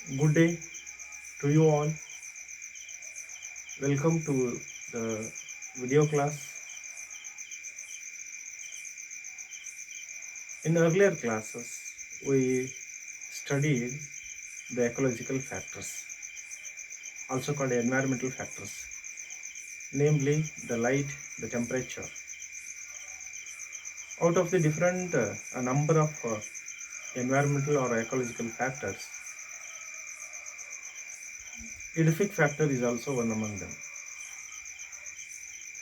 Good day to you all. Welcome to the video class. In earlier classes, we studied the ecological factors, also called environmental factors, namely the light, the temperature. Out of the different a number of environmental or ecological factors, edaphic factor is also one among them.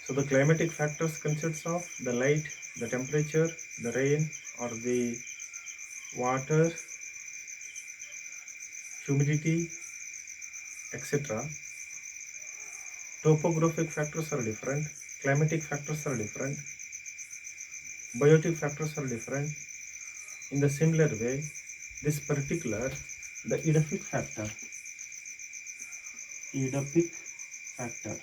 So the climatic factors consists of the light, the temperature, the rain or the water, humidity, etc. Topographic factors are different, climatic factors are different, biotic factors are different. In the similar way, this particular, the edaphic factor, edaphic factor,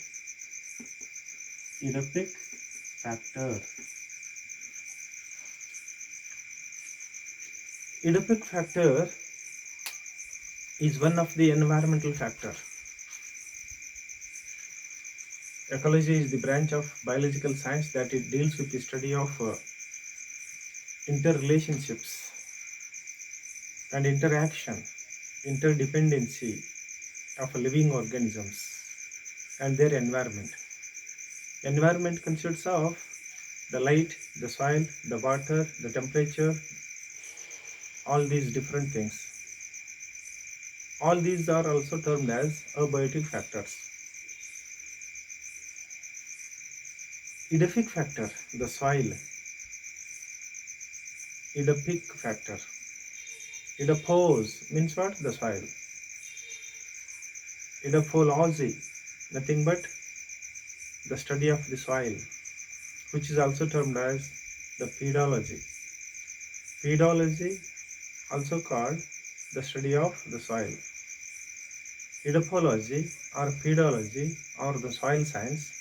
edaphic factor is one of the environmental factor. Ecology is the branch of biological science that it deals with the study of interrelationships and interaction, interdependency of living organisms and their environment. Environment consists of the light, the soil, the water, the temperature, all these different things. All these are also termed as abiotic factors. Edaphic factor, the soil. Edaphic factor. Edapose means what? The soil. Edaphology, nothing but the study of the soil, which is also termed as the pedology. Pedology, also called the study of the soil. Edaphology or pedology or the soil science.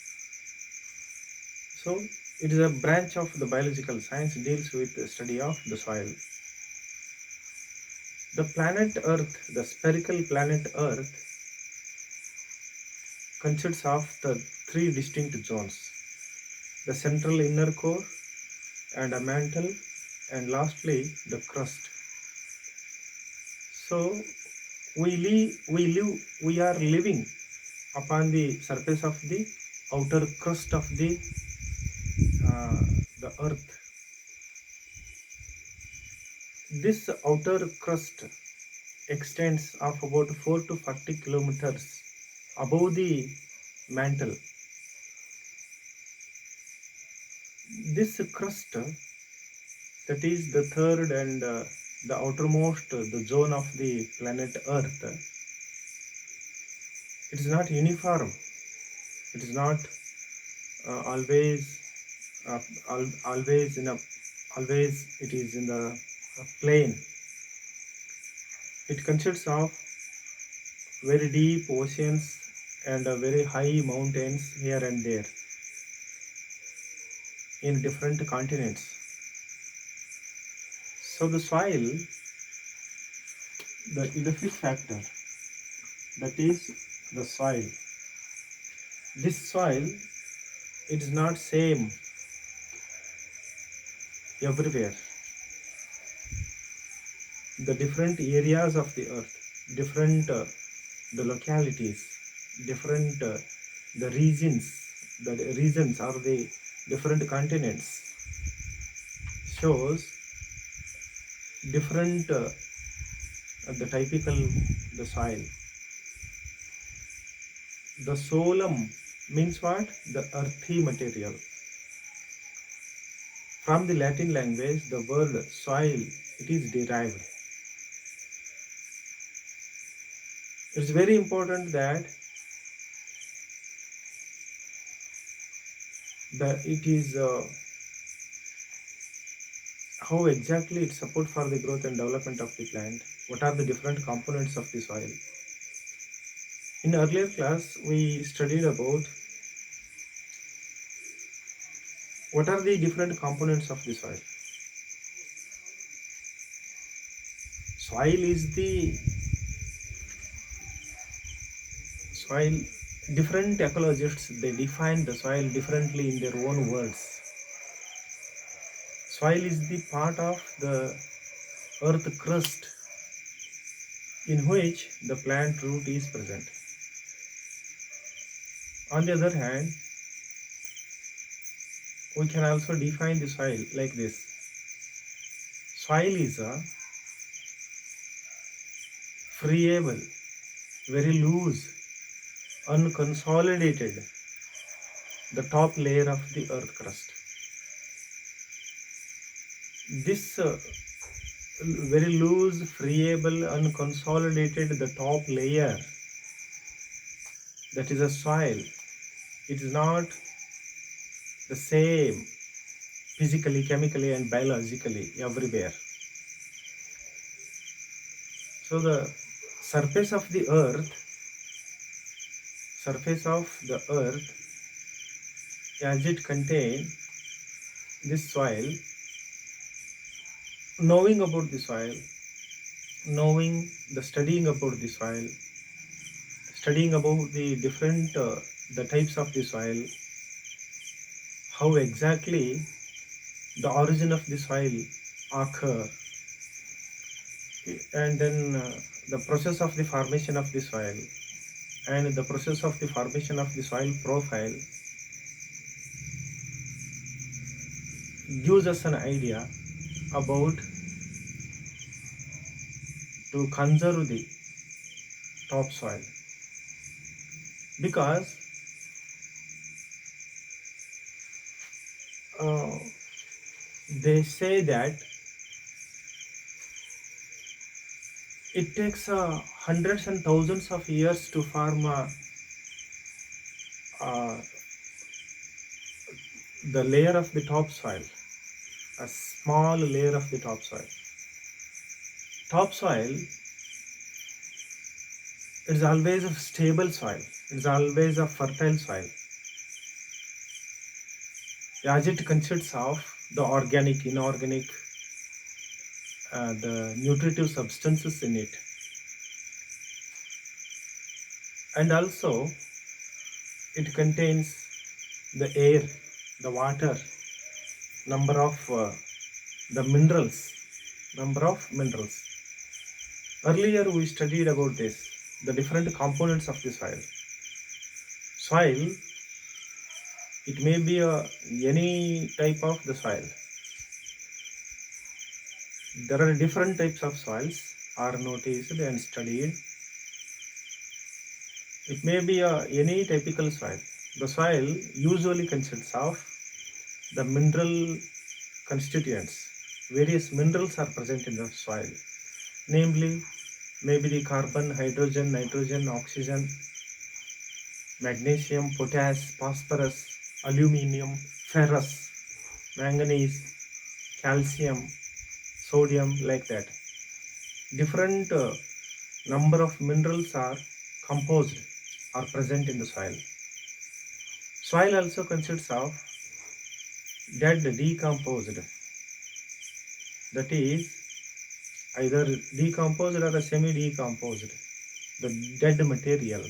So it is a branch of the biological science deals with the study of the soil. The planet Earth, the spherical planet Earth, consists of the three distinct zones: the central inner core and a mantle, and lastly the crust. So we are living upon the surface of the outer crust of uh, the earth. This outer crust extends of about 4 to 40 kilometers above the mantle. This crust, that is the third and the outermost the zone of the planet Earth, it is not uniform. It is not always always in a always it is in the plane. It consists of very deep oceans and very high mountains here and there in different continents. So the soil, the edaphic factor, that is the soil. This soil, it is not same everywhere. The different areas of the earth, different the localities, different the regions or the different continents shows different the typical the soil. The solum means what? The earthy material. From the Latin language, the word soil, it is derived. It's very important that it is how exactly it support for the growth and development of the plant. What are the different components of the soil? In earlier class, we studied about what are the different components of the soil. Soil is the soil, different ecologists, they define the soil differently in their own words. Soil is the part of the earth crust in which the plant root is present. On the other hand, we can also define the soil like this. Soil is a friable, very loose, unconsolidated, the top layer of the earth crust. This very loose, friable, unconsolidated, the top layer, that is a soil. It is not the same physically, chemically, and biologically everywhere. So the surface of the earth, as it contains this soil, knowing about the soil, knowing the studying about the soil, studying about the different the types of the soil, how exactly the origin of the soil occur, and then the process of the formation of the soil and the process of the formation of the soil profile gives us an idea about to conserve the topsoil, because they say that it takes hundreds and thousands of years to form the layer of the topsoil, a small layer of the topsoil. Topsoil is always a stable soil, it's always a fertile soil, as it consists of the organic, inorganic, the nutritive substances in it, and also it contains the air, the water, number of minerals. Earlier we studied about this, the different components of the soil. Soil, it may be any type of the soil. There are different types of soils are noticed and studied. It may be any typical soil. The soil usually consists of the mineral constituents. Various minerals are present in the soil, namely maybe the carbon, hydrogen, nitrogen, oxygen, magnesium, potash, phosphorus, aluminium, ferrous, manganese, calcium, sodium, like that. Different number of minerals are composed or present in the soil. Soil also consists of dead, decomposed, that is either decomposed or semi-decomposed, the dead material,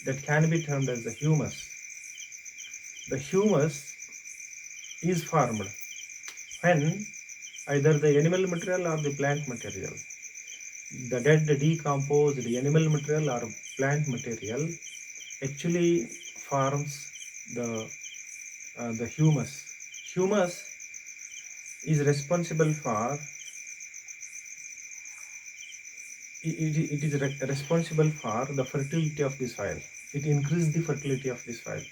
that can be termed as the humus. The humus is formed when either the animal material or the plant material, the dead, decomposed animal material or plant material actually forms the humus. Humus is responsible for it is responsible for the fertility of the soil. It increases the fertility of the soil.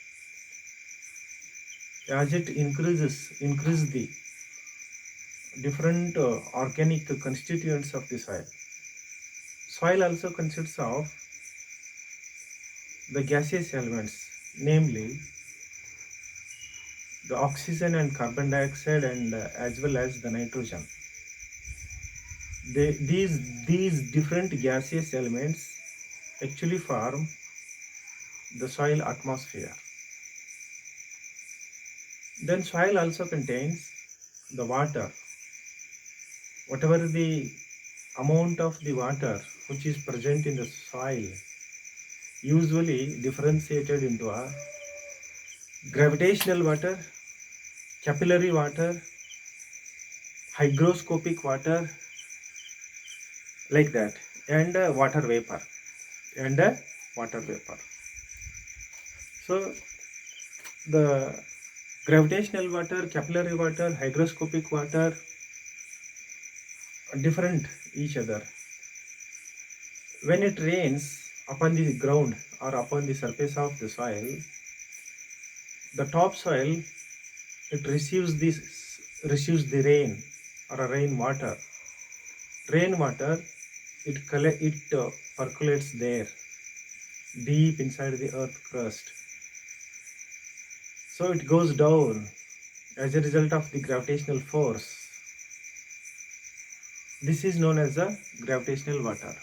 As it increase the different organic constituents of the soil. Soil also consists of the gaseous elements, namely the oxygen and carbon dioxide, and as well as the nitrogen. These different gaseous elements actually form the soil atmosphere. Then soil also contains the water. Whatever the amount of the water which is present in the soil, usually differentiated into a gravitational water, capillary water, hygroscopic water, like that, and water vapor, and water vapor. So the gravitational water, capillary water, hygroscopic water are different each other. When it rains upon the ground or upon the surface of the soil, the topsoil, it receives the rain or a rainwater. Rainwater, it percolates there deep inside the earth crust. So it goes down as a result of the gravitational force. This is known as the gravitational water.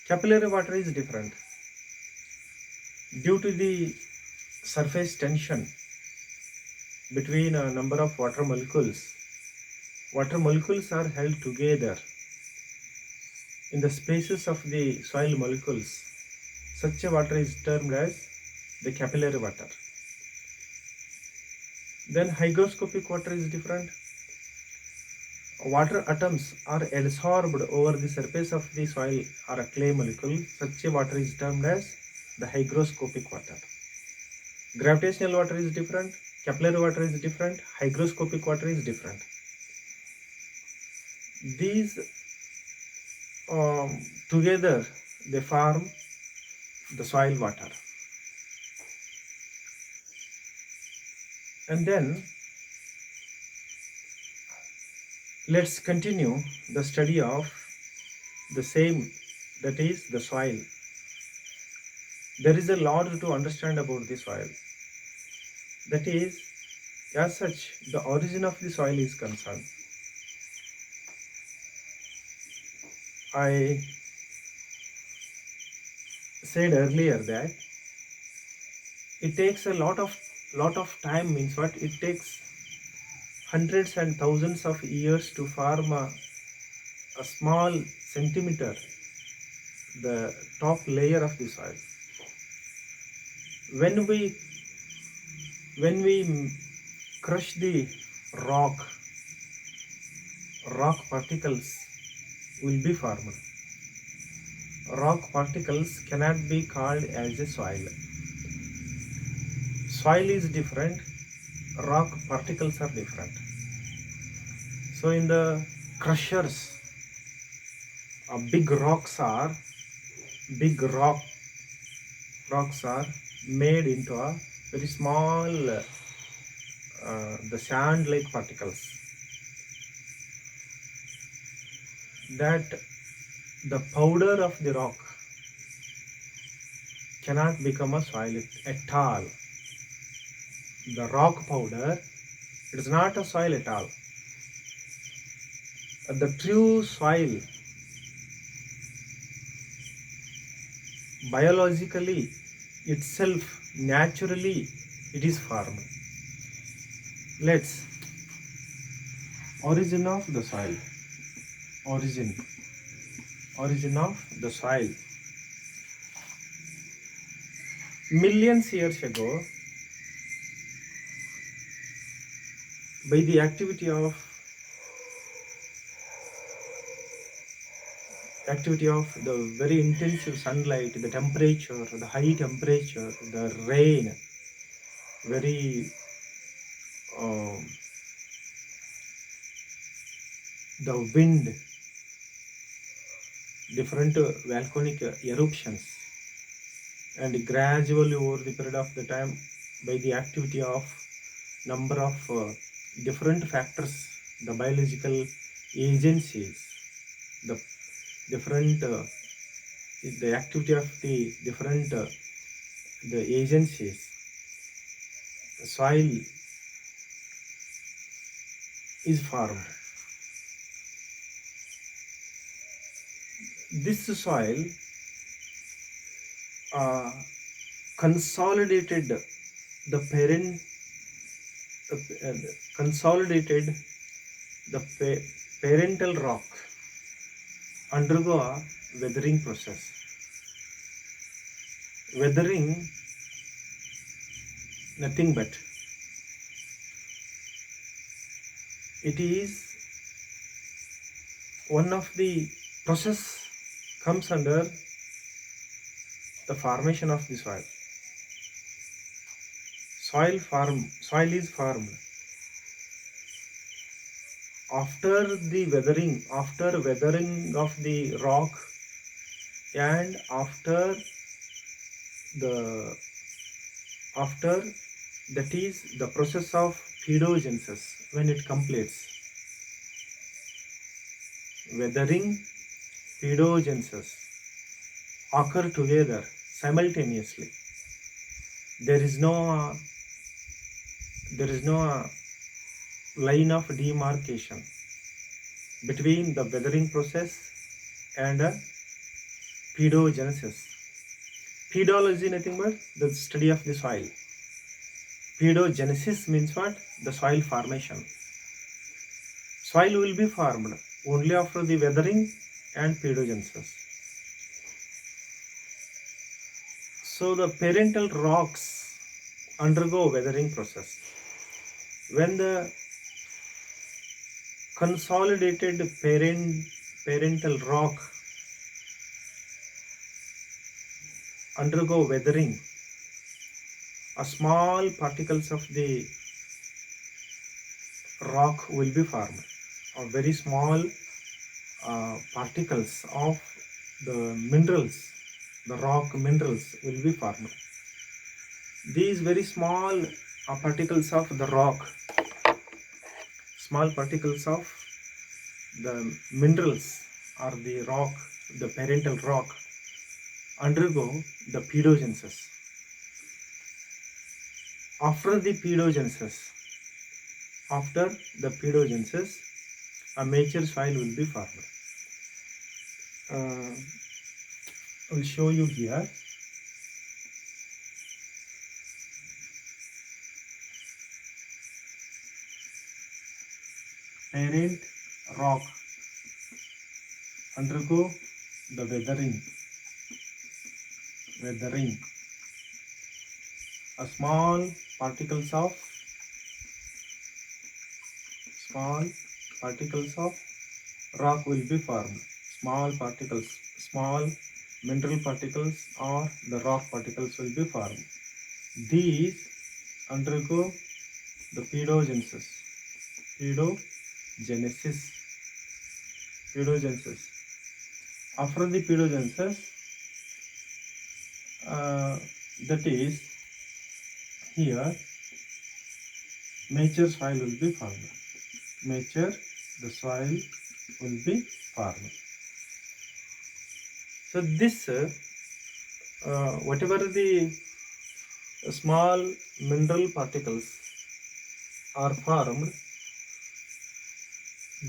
Capillary water is different. Due to the surface tension between a number of water molecules are held together in the spaces of the soil molecules. Such a water is termed as the capillary water. Then hygroscopic water is different. Water atoms are adsorbed over the surface of the soil or a clay molecule. Such a water is termed as the hygroscopic water. Gravitational water is different, capillary water is different, hygroscopic water is different. These together they form the soil water. And then let's continue the study of the same, that is the soil. There is a lot to understand about the soil. That is, as such, the origin of the soil is concerned. I said earlier that it takes a lot of time, means what? It takes hundreds and thousands of years to form a small centimeter, the top layer of the soil. When we crush the rock particles will be formed. Rock particles cannot be called as a soil. Soil is different, rock particles are different. So in the crushers, big rocks are made into a very small the sand like particles, that the powder of the rock cannot become a soil at all. The rock powder, it is not a soil at all. The true soil, biologically itself, naturally, it is formed. Let's origin of the soil. Origin of the soil. Millions years ago, by the activity of the very intensive sunlight, the temperature, the high temperature, the rain, very the wind, different volcanic eruptions, and gradually over the period of the time, by the activity of number of different factors, the biological agencies, the different the activity of the different the agencies, the soil is formed. This soil consolidated the parental rock undergo a weathering process. weathering nothing but it is one of the process comes under the formation of the soil. Soil is formed after weathering of the rock, and after that is the process of pedogenesis. When it completes, weathering, pedogenesis occur together simultaneously. There is no line of demarcation between the weathering process and pedogenesis. Pedology nothing but the study of the soil. Pedogenesis means what? The soil formation. Soil will be formed only after the weathering and pedogenesis. So the parental rocks undergo weathering process. When the consolidated parental rock undergo weathering, a small particles of the rock will be formed, or very small particles of the minerals, the rock minerals will be formed. These very small particles of the rock, small particles of the minerals or the rock, the parental rock, undergo the pedogenesis. After the pedogenesis, a mature soil will be formed. I will show you here. Parent rock undergo the weathering. A small particles of rock will be formed. Small mineral particles or the rock particles will be formed. These undergo the pedogenesis. After the pedogenesis, that is here, mature soil will be formed. So this, whatever the small mineral particles are formed,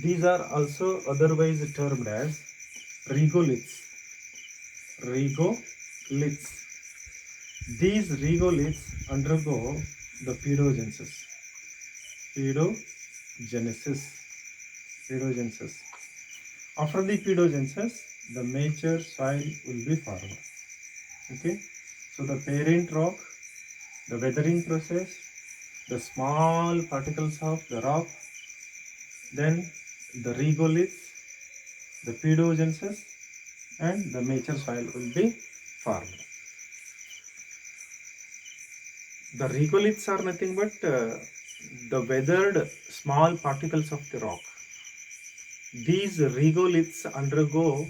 these are also otherwise termed as regoliths. These regoliths undergo the pedogenesis. After the pedogenesis, the mature soil will be formed. Okay, so the parent rock, the weathering process, the small particles of the rock, then the regoliths, the pedogenesis, and the mature soil will be formed. The regoliths are nothing but the weathered small particles of the rock. These regoliths undergo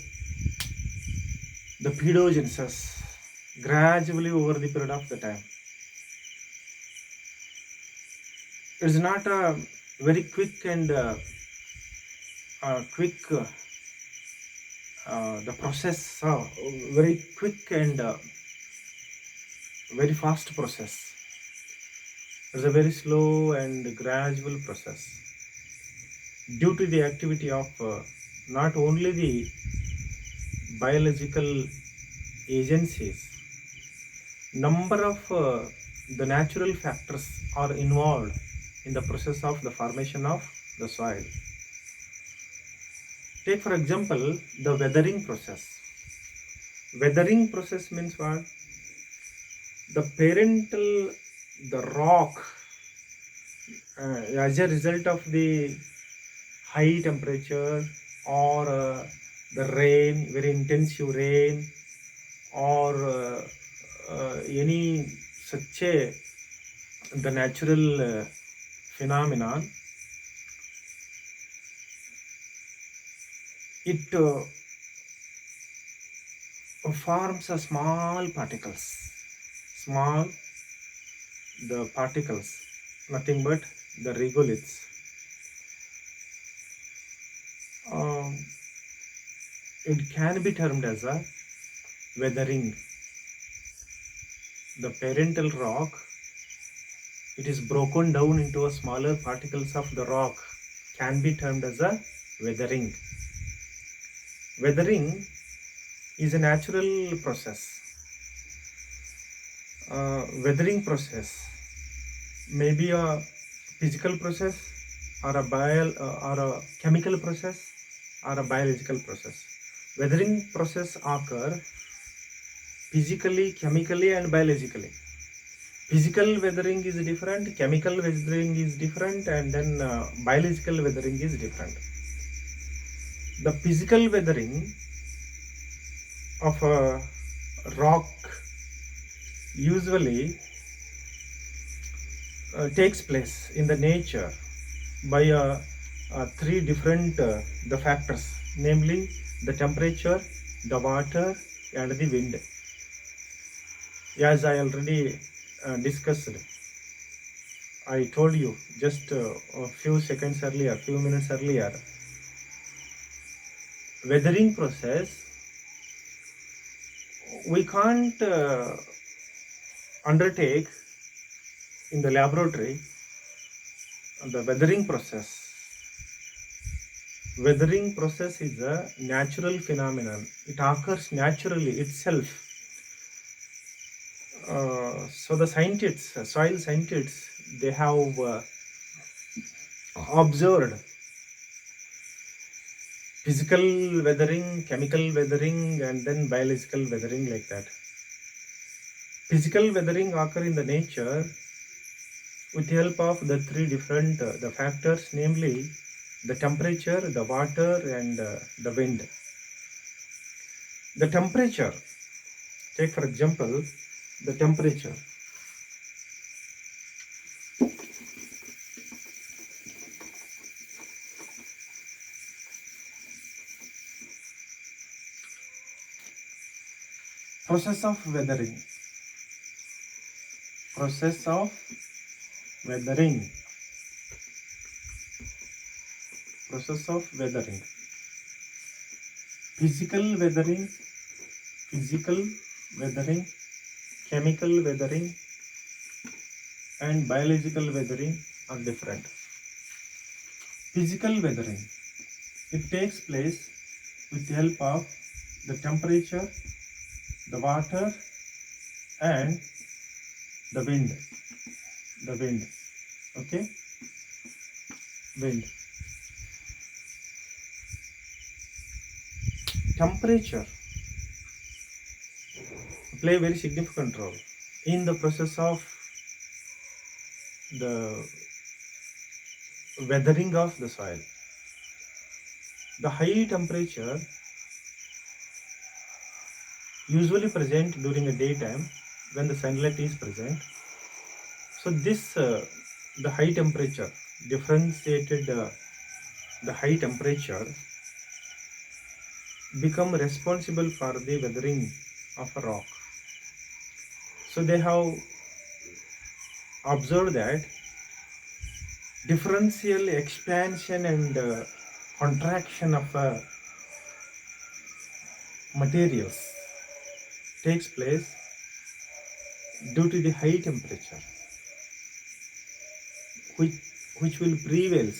the pedogenesis gradually over the period of the time. It's not a very quick and the process, very quick and very fast process. It's a very slow and gradual process due to the activity of not only the biological agencies, number of the natural factors are involved in the process of the formation of the soil. Take for example the weathering process. Weathering process means what? the rock, as a result of the high temperature or the rain, very intensive rain, or any such the natural phenomenon, it forms a small small the particles, nothing but the regoliths. It can be termed as a weathering. The parental rock, it is broken down into a smaller particles of the rock, can be termed as a weathering. Weathering is a natural process. Weathering process may be a physical process or a chemical process or a biological process. Weathering process occur physically, chemically, and biologically. Physical weathering is different, chemical weathering is different, and then biological weathering is different. The physical weathering of a rock usually takes place in the nature by three different the factors, namely the temperature, the water, and the wind. As I already discussed, I told you just a few minutes earlier, weathering process we can't undertake in the laboratory. The weathering process is a natural phenomenon. It occurs naturally itself. So the scientists, soil scientists, they have observed physical weathering, chemical weathering, and then biological weathering, like that. Physical weathering occur in the nature with the help of the three different the factors, namely the temperature, the water, and the wind. The temperature, take for example the temperature. Process of weathering. Physical weathering, chemical weathering, and biological weathering are different. Physical weathering, it takes place with the help of the temperature, the water, and the wind. Okay, wind. Temperature play a very significant role in the process of the weathering of the soil. The high temperature usually present during the daytime when the sunlight is present. So this the high temperature differentiated the high temperature become responsible for the weathering of a rock. So they have observed that differential expansion and contraction of materials takes place due to the high temperature, which will prevail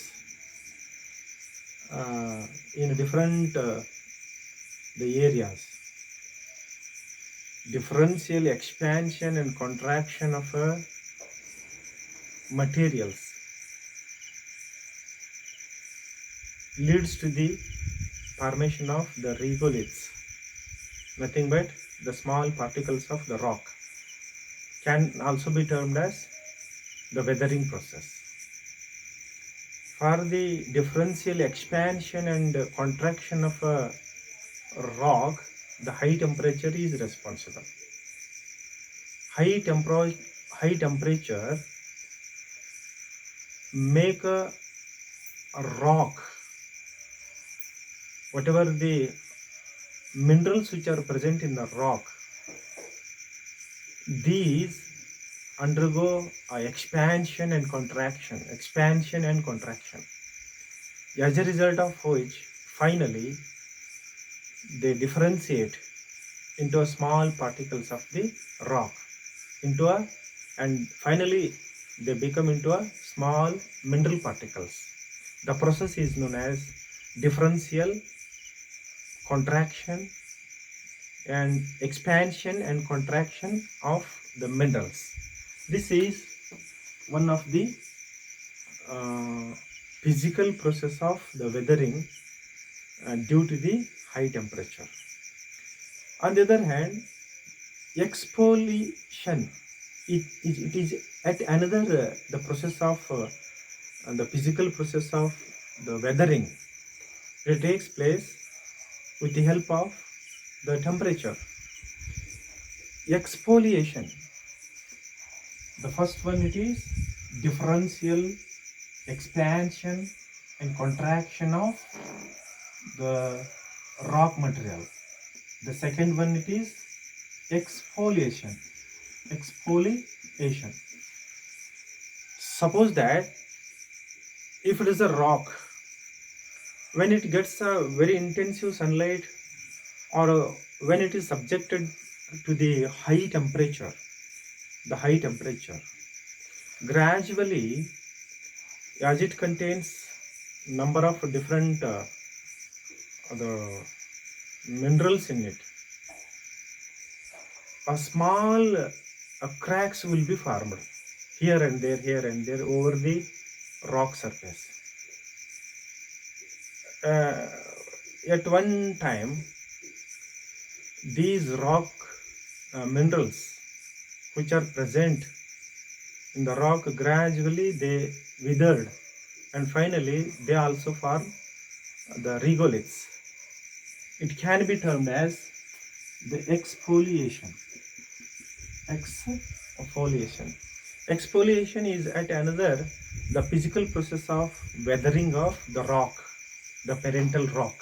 in different the areas. Differential expansion and contraction of materials leads to the formation of the regoliths, nothing but the small particles of the rock, can also be termed as the weathering process. For the differential expansion and contraction of a rock, the high temperature is responsible. High temperature make a rock, whatever the minerals which are present in the rock, these undergo expansion and contraction. As a result of which, finally, they differentiate into a small particles of the rock, and finally they become into a small mineral particles. The process is known as differential contraction and expansion and contraction of the minerals. This is one of the physical process of the weathering due to the high temperature. On the other hand, exfoliation, it is at another the process of the physical process of the weathering. It takes place with the help of the temperature. Exfoliation, the first one, it is differential expansion and contraction of the rock material. The second one, it is exfoliation. Suppose that if it is a rock, when it gets a very intensive sunlight, or when it is subjected to the high temperature, gradually, as it contains number of different the minerals in it, a small cracks will be formed here and there over the rock surface. At one time, these rock minerals which are present in the rock, gradually they withered, and finally they also form the regoliths. It can be termed as the exfoliation. Exfoliation is at another the physical process of weathering of the rock, the parental rock.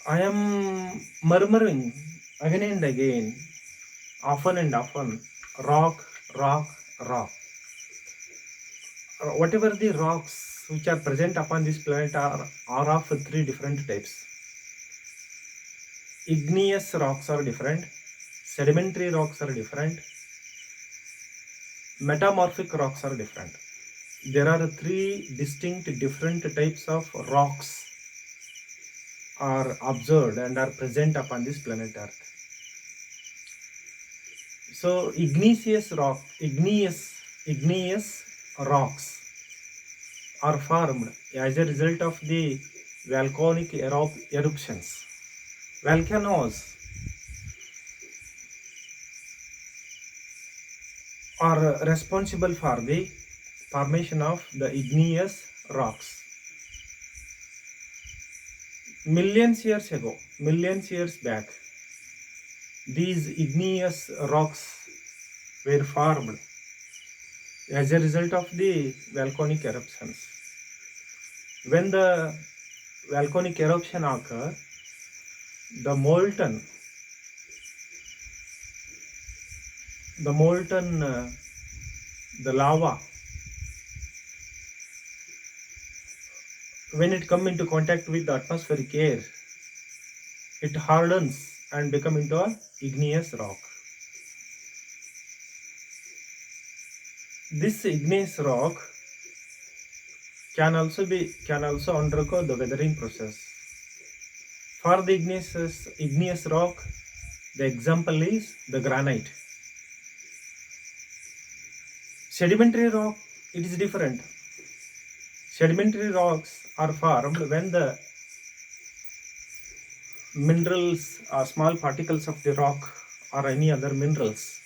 I am murmuring again and again, often and often, rock. Whatever the rocks which are present upon this planet are of three different types. Igneous rocks are different, sedimentary rocks are different, metamorphic rocks are different. There are three distinct different types of rocks are observed and are present upon this planet Earth. So igneous rocks are formed as a result of the volcanic eruptions. Volcanoes are responsible for the formation of the igneous rocks. Millions years back, these igneous rocks were formed as a result of the volcanic eruptions. When the volcanic eruption occurs, the molten lava, when it comes into contact with the atmospheric air, it hardens and become into a igneous rock. This igneous rock can also undergo the weathering process. For the igneous rock, the example is the granite. Sedimentary rock, it is different. Sedimentary rocks are formed when the minerals or small particles of the rock or any other minerals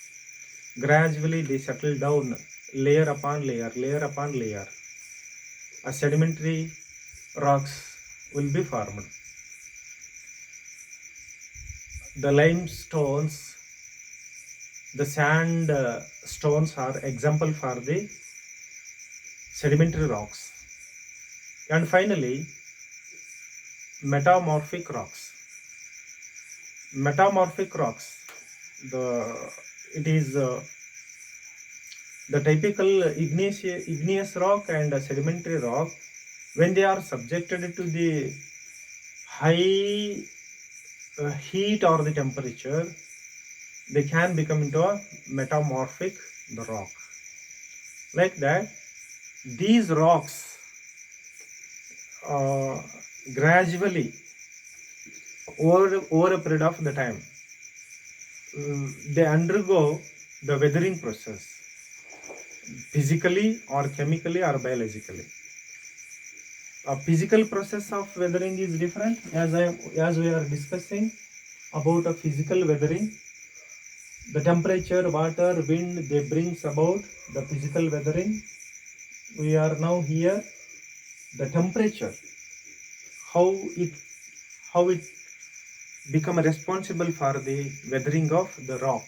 Gradually they settle down, layer upon layer, layer upon layer. A sedimentary rocks will be formed. The limestones, the sand stones are example for the sedimentary rocks. And finally, metamorphic rocks. Metamorphic rocks, it is the typical igneous rock and sedimentary rock. When they are subjected to the high heat or the temperature, they can become into a metamorphic rock. Like that, these rocks gradually over a period of the time, they undergo the weathering process, physically or chemically or biologically. A physical process of weathering is different, as we are discussing about a physical weathering. The temperature, water, wind, they brings about the physical weathering. We are now here, the temperature, how it become responsible for the weathering of the rock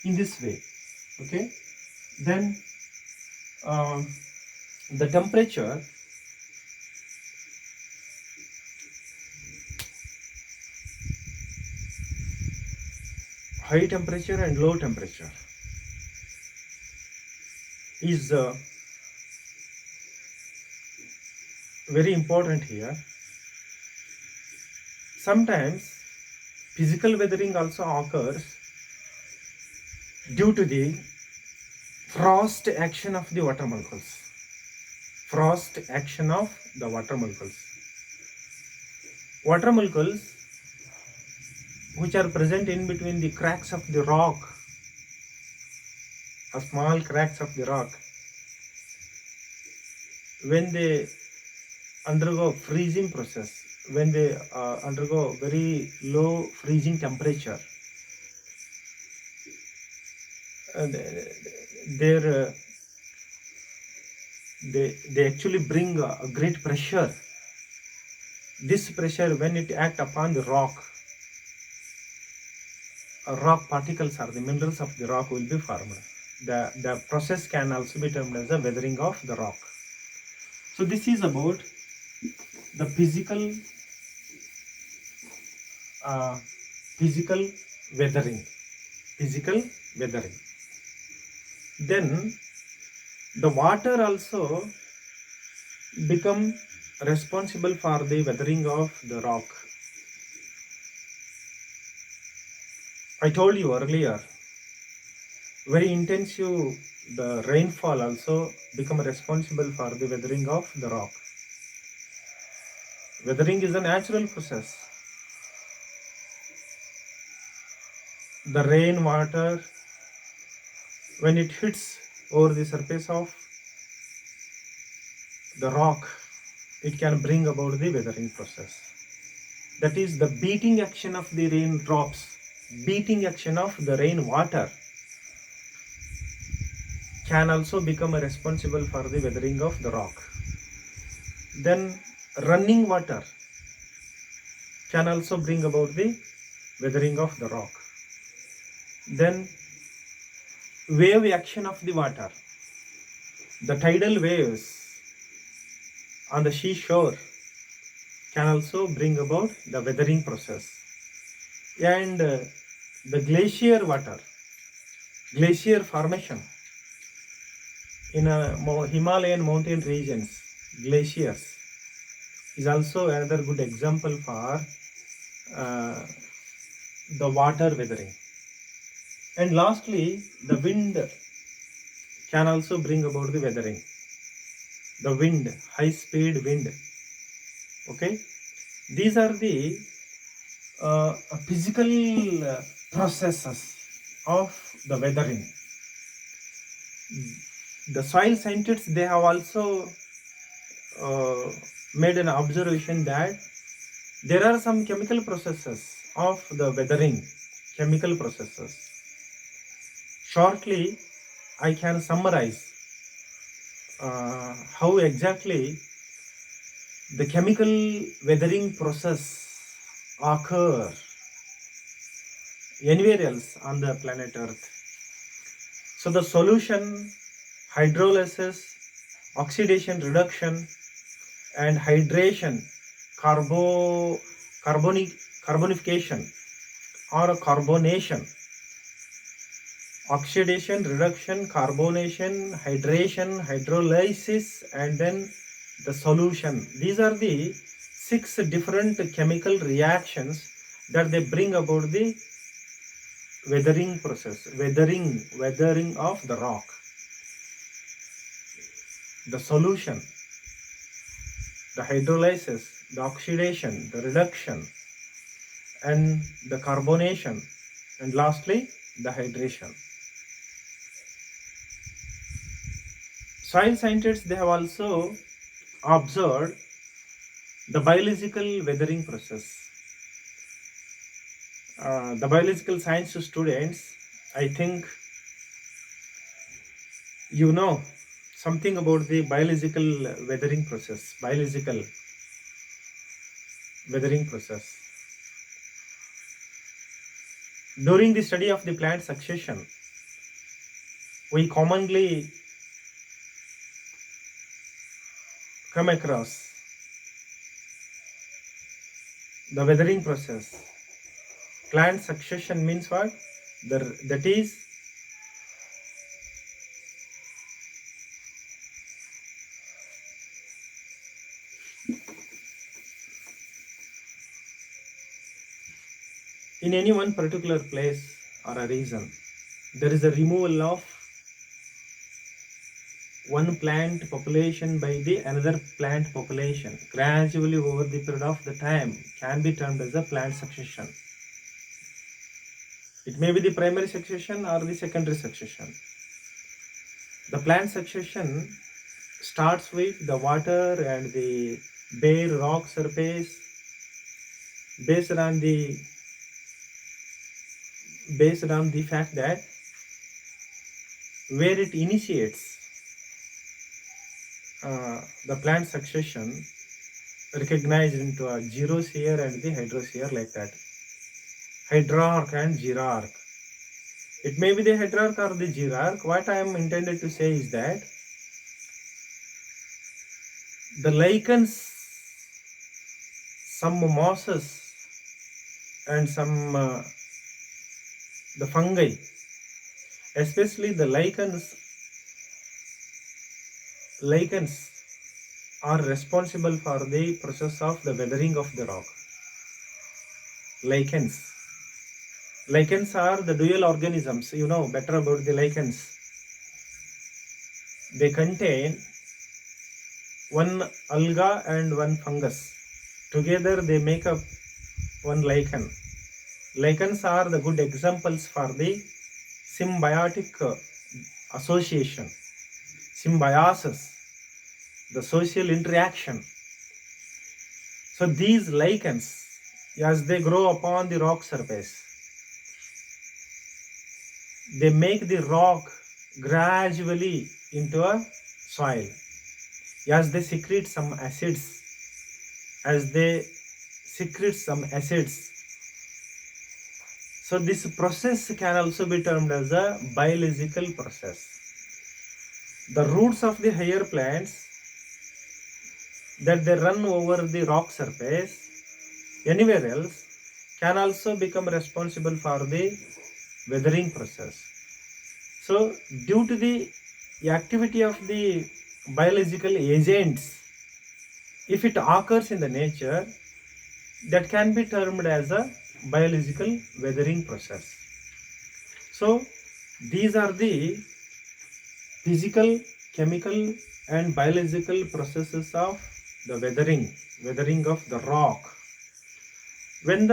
in this way. Okay, then the temperature, high temperature and low temperature is very important here. Sometimes physical weathering also occurs due to the frost action of the water molecules. Frost action of the water molecules. Water molecules which are present in between the cracks of the rock, a small cracks of the rock, when they undergo freezing process, when they undergo very low freezing temperature, they actually bring a great pressure. This pressure, when it act upon the rock particles or the minerals of the rock will be formed. The process can also be termed as the weathering of the rock. So this is about the physical weathering. Then the water also become responsible for the weathering of the rock. I told you earlier, very intensive, the rainfall also become responsible for the weathering of the rock. Weathering is a natural process. The rain water, when it hits over the surface of the rock, it can bring about the weathering process. That is the beating action of the raindrops, beating action of the rain water can also become responsible for the weathering of the rock. Then running water can also bring about the weathering of the rock. Then wave action of the water, the tidal waves on the seashore can also bring about the weathering process. And the glacier water, glacier formation in Himalayan mountain regions, glaciers is also another good example for the water weathering. And lastly, the wind can also bring about the weathering. The wind, high speed wind. Okay, these are the physical processes of the weathering. The soil scientists, they have also made an observation that there are some chemical processes of the weathering, chemical processes. Shortly, I can summarize how exactly the chemical weathering process occur anywhere else on the planet Earth. So the solution, hydrolysis, oxidation reduction, and hydration, carbonification or carbonation, oxidation, reduction, carbonation, hydration, hydrolysis, and then the solution. These are the 6 different chemical reactions that they bring about the weathering process, weathering of the rock. The solution, the hydrolysis, the oxidation, the reduction, and the carbonation, and lastly the hydration. Soil scientists, they have also observed the biological weathering process. The biological science students, I think you know something about the biological weathering process. During the study of the plant succession, we commonly come across the weathering process. Plant succession means what? That is in any one particular place or a region, there is a removal of one plant population by the another plant population gradually over the period of the time can be termed as a plant succession. It may be the primary succession or the secondary succession. The plant succession starts with the water and the bare rock surface based on the fact that where it initiates the plant succession recognized into a gerosphere and the hydrosphere, like that. Hydrarch and gerarch. It may be the hydrarch or the gerarch. What I am intended to say is that the lichens, some mosses, and some the fungi, especially the lichens are responsible for the process of the weathering of the rock. Lichens are the dual organisms. You know better about the lichens. They contain one alga and one fungus. Together they make up one lichen. Lichens are the good examples for the symbiotic association, symbiosis, the social interaction. So these lichens, as they grow upon the rock surface, they make the rock gradually into a soil. As they secrete some acids, so this process can also be termed as a biological process. The roots of the higher plants that they run over the rock surface anywhere else can also become responsible for the weathering process. So due to the activity of the biological agents, if it occurs in the nature, that can be termed as a biological weathering process. So these are the physical, chemical, and biological processes of the weathering of the rock. When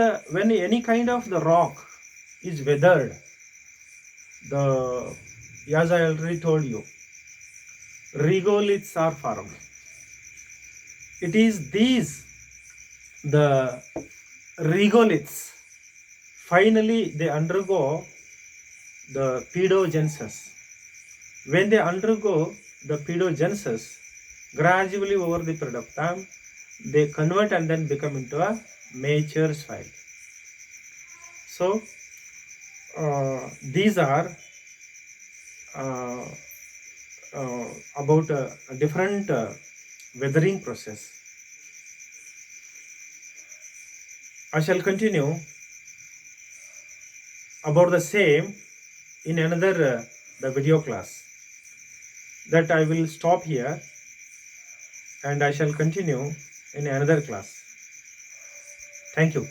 any kind of the rock is weathered, as I already told you, regoliths are formed. It is the regoliths, finally they undergo the pedogenesis. When they undergo the pedogenesis, gradually over the period of time, they convert and then become into a mature soil. So these are uh, about a different weathering process. I shall continue about the same in another the video class. That I will stop here and I shall continue in another class. Thank you.